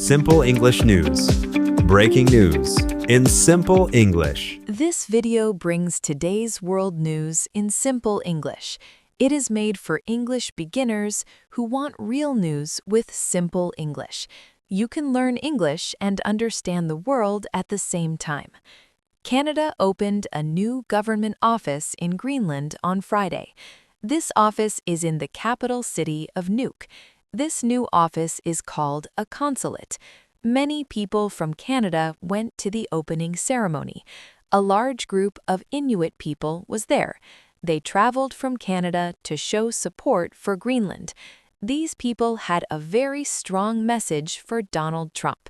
Simple English News. Breaking news in simple English. This video brings today's world news in simple English. It is made for English beginners who want real news with simple English. You can learn English and understand the world at the same time. Canada opened a new government office in Greenland on Friday. This office is in the capital city of Nuuk. This new office is called a consulate. Many people from Canada went to the opening ceremony. A large group of Inuit people was there. They traveled from Canada to show support for Greenland. These people had a very strong message for Donald Trump.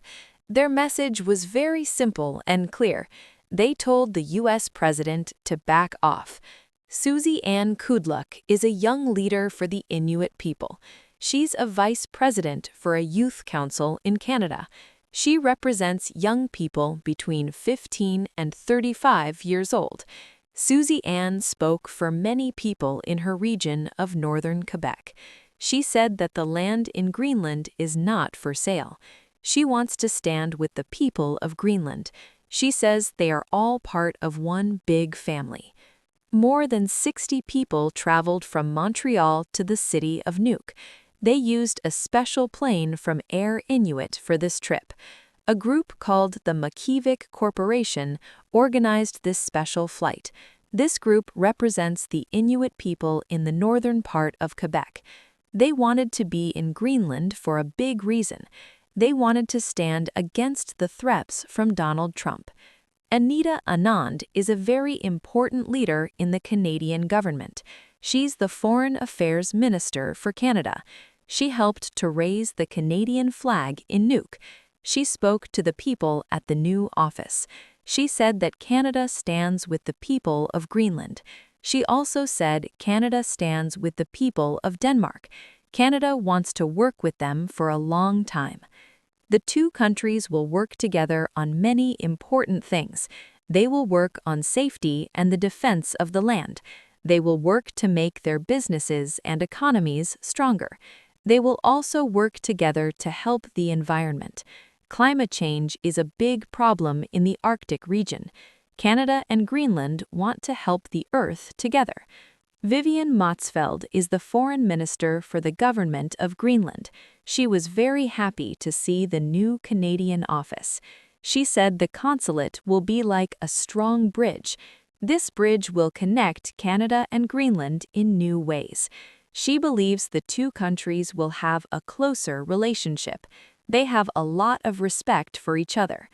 Their message was very simple and clear. They told the U.S. president to back off. Susie Ann Kudluk is a young leader for the Inuit people. She's a vice president for a youth council in Canada. She represents young people between 15 and 35 years old. Susie Ann spoke for many people in her region of northern Quebec. She said that the land in Greenland is not for sale. She wants to stand with the people of Greenland. She says they are all part of one big family. More than 60 people traveled from Montreal to the city of Nuuk. They used a special plane from Air Inuit for this trip. A group called the Makivik Corporation organized this special flight. This group represents the Inuit people in the northern part of Quebec. They wanted to be in Greenland for a big reason. They wanted to stand against the threats from Donald Trump. Anita Anand is a very important leader in the Canadian government. She's the Foreign Affairs Minister for Canada. She helped to raise the Canadian flag in Nuuk. She spoke to the people at the new office. She said that Canada stands with the people of Greenland. She also said Canada stands with the people of Denmark. Canada wants to work with them for a long time. The two countries will work together on many important things. They will work on safety and the defense of the land. They will work to make their businesses and economies stronger. They will also work together to help the environment. Climate change is a big problem in the Arctic region. Canada and Greenland want to help the Earth together. Vivian Motzfeldt is the foreign minister for the government of Greenland. She was very happy to see the new Canadian office. She said the consulate will be like a strong bridge. This bridge will connect Canada and Greenland in new ways. She believes the two countries will have a closer relationship. They have a lot of respect for each other.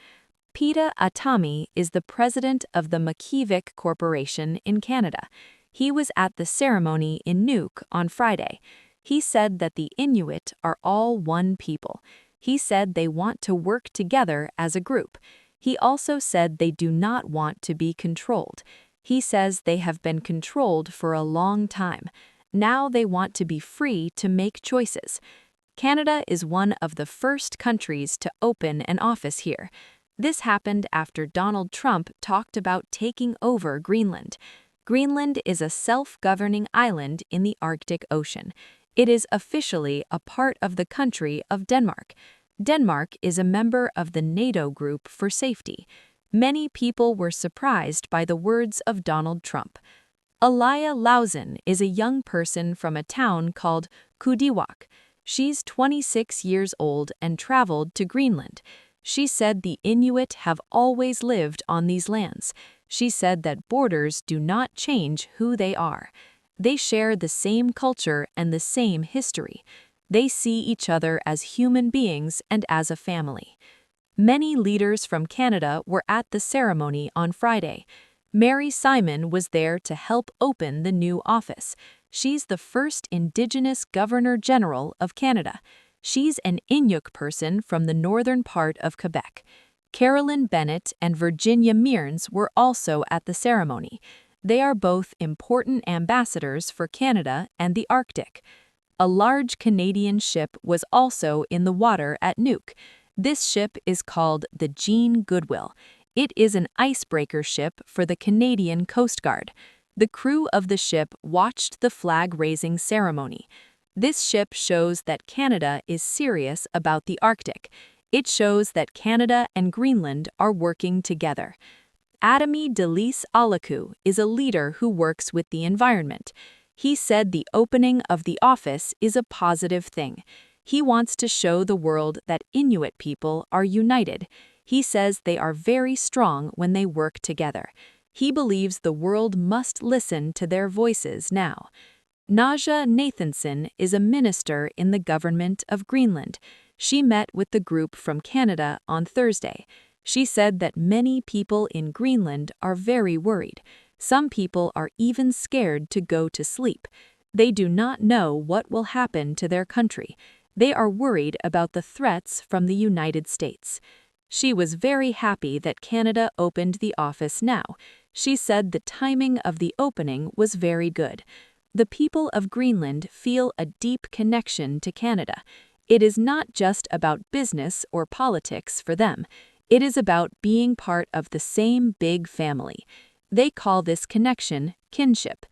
Peta Atami is the president of the Makivik Corporation in Canada. He was at the ceremony in Nuuk on Friday. He said that the Inuit are all one people. He said they want to work together as a group. He also said they do not want to be controlled. He says they have been controlled for a long time. Now they want to be free to make choices. Canada is one of the first countries to open an office here. This happened after Donald Trump talked about taking over Greenland. Greenland is a self-governing island in the Arctic Ocean. It is officially a part of the country of Denmark. Denmark is a member of the NATO group for safety. Many people were surprised by the words of Donald Trump. Alaya Lausen is a young person from a town called Kudiwak. She's 26 years old and traveled to Greenland. She said the Inuit have always lived on these lands. She said that borders do not change who they are. They share the same culture and the same history. They see each other as human beings and as a family. Many leaders from Canada were at the ceremony on Friday. Mary Simon was there to help open the new office. She's the first Indigenous Governor General of Canada. She's an Inuk person from the northern part of Quebec. Carolyn Bennett and Virginia Mearns were also at the ceremony. They are both important ambassadors for Canada and the Arctic. A large Canadian ship was also in the water at Nuuk. This ship is called the Jean Goodwill. It is an icebreaker ship for the Canadian Coast Guard. The crew of the ship watched the flag-raising ceremony. This ship shows that Canada is serious about the Arctic. It shows that Canada and Greenland are working together. Adami Delis Alaku is a leader who works with the environment. He said the opening of the office is a positive thing. He wants to show the world that Inuit people are united. He says they are very strong when they work together. He believes the world must listen to their voices now. Naja Nathanson is a minister in the government of Greenland. She met with the group from Canada on Thursday. She said that many people in Greenland are very worried. Some people are even scared to go to sleep. They do not know what will happen to their country. They are worried about the threats from the United States. She was very happy that Canada opened the office now. She said the timing of the opening was very good. The people of Greenland feel a deep connection to Canada. It is not just about business or politics for them. It is about being part of the same big family. They call this connection kinship.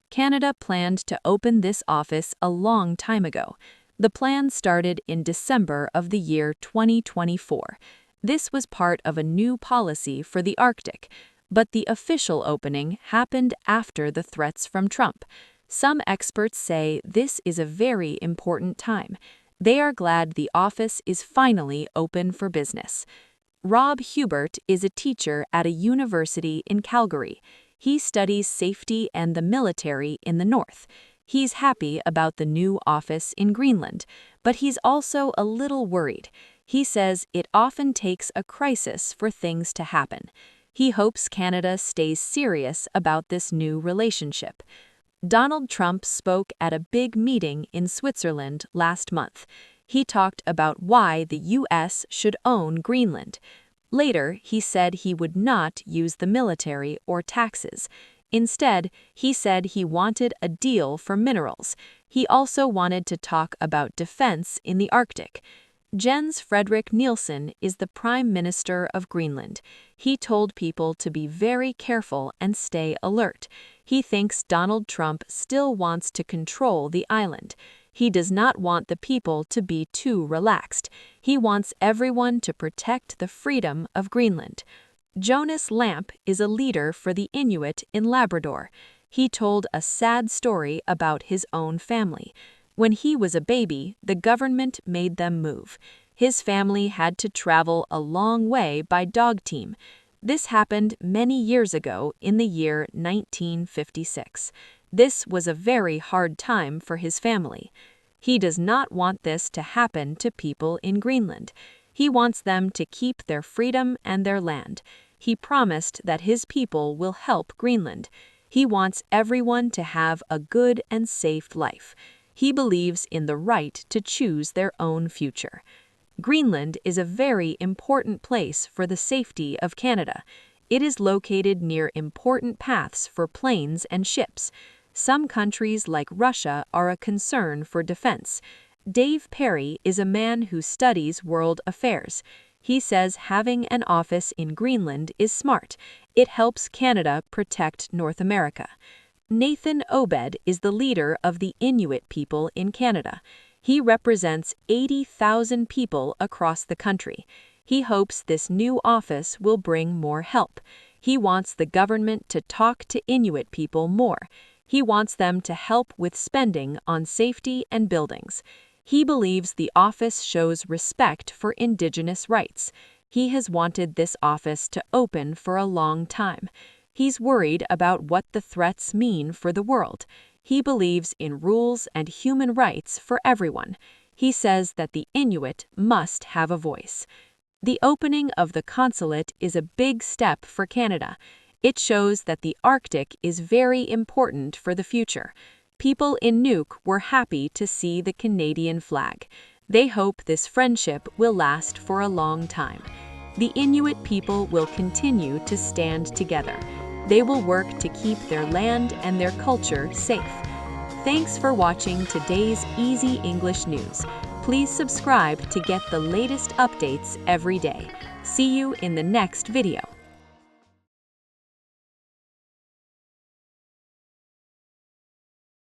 Canada planned to open this office a long time ago. The plan started in December of the year 2024. This was part of a new policy for the Arctic, but the official opening happened after the threats from Trump. Some experts say this is a very important time. They are glad the office is finally open for business. Rob Hubert is a teacher at a university in Calgary. He studies safety and the military in the north. He's happy about the new office in Greenland, but he's also a little worried. He says it often takes a crisis for things to happen. He hopes Canada stays serious about this new relationship. Donald Trump spoke at a big meeting in Switzerland last month. He talked about why the U.S. should own Greenland. Later, he said he would not use the military or taxes. Instead, he said he wanted a deal for minerals. He also wanted to talk about defense in the Arctic. Jens Frederik Nielsen is the Prime Minister of Greenland. He told people to be very careful and stay alert. He thinks Donald Trump still wants to control the island. He does not want the people to be too relaxed. He wants everyone to protect the freedom of Greenland. Jonas Lamp is a leader for the Inuit in Labrador. He told a sad story about his own family. When he was a baby, the government made them move. His family had to travel a long way by dog team. This happened many years ago in the year 1956. This was a very hard time for his family. He does not want this to happen to people in Greenland. He wants them to keep their freedom and their land. He promised that his people will help Greenland. He wants everyone to have a good and safe life. He believes in the right to choose their own future. Greenland is a very important place for the safety of Canada. It is located near important paths for planes and ships. Some countries like Russia are a concern for defense. Dave Perry is a man who studies world affairs. He says having an office in Greenland is smart. It helps Canada protect North America. Nathan Obed is the leader of the Inuit people in Canada. He represents 80,000 people across the country. He hopes this new office will bring more help. He wants the government to talk to Inuit people more. He wants them to help with spending on safety and buildings. He believes the office shows respect for Indigenous rights. He has wanted this office to open for a long time. He's worried about what the threats mean for the world. He believes in rules and human rights for everyone. He says that the Inuit must have a voice. The opening of the consulate is a big step for Canada. It shows that the Arctic is very important for the future. People in Nuuk were happy to see the Canadian flag. They hope this friendship will last for a long time. The Inuit people will continue to stand together. They will work to keep their land and their culture safe. Thanks for watching today's Easy English News. Please subscribe to get the latest updates every day. See you in the next video.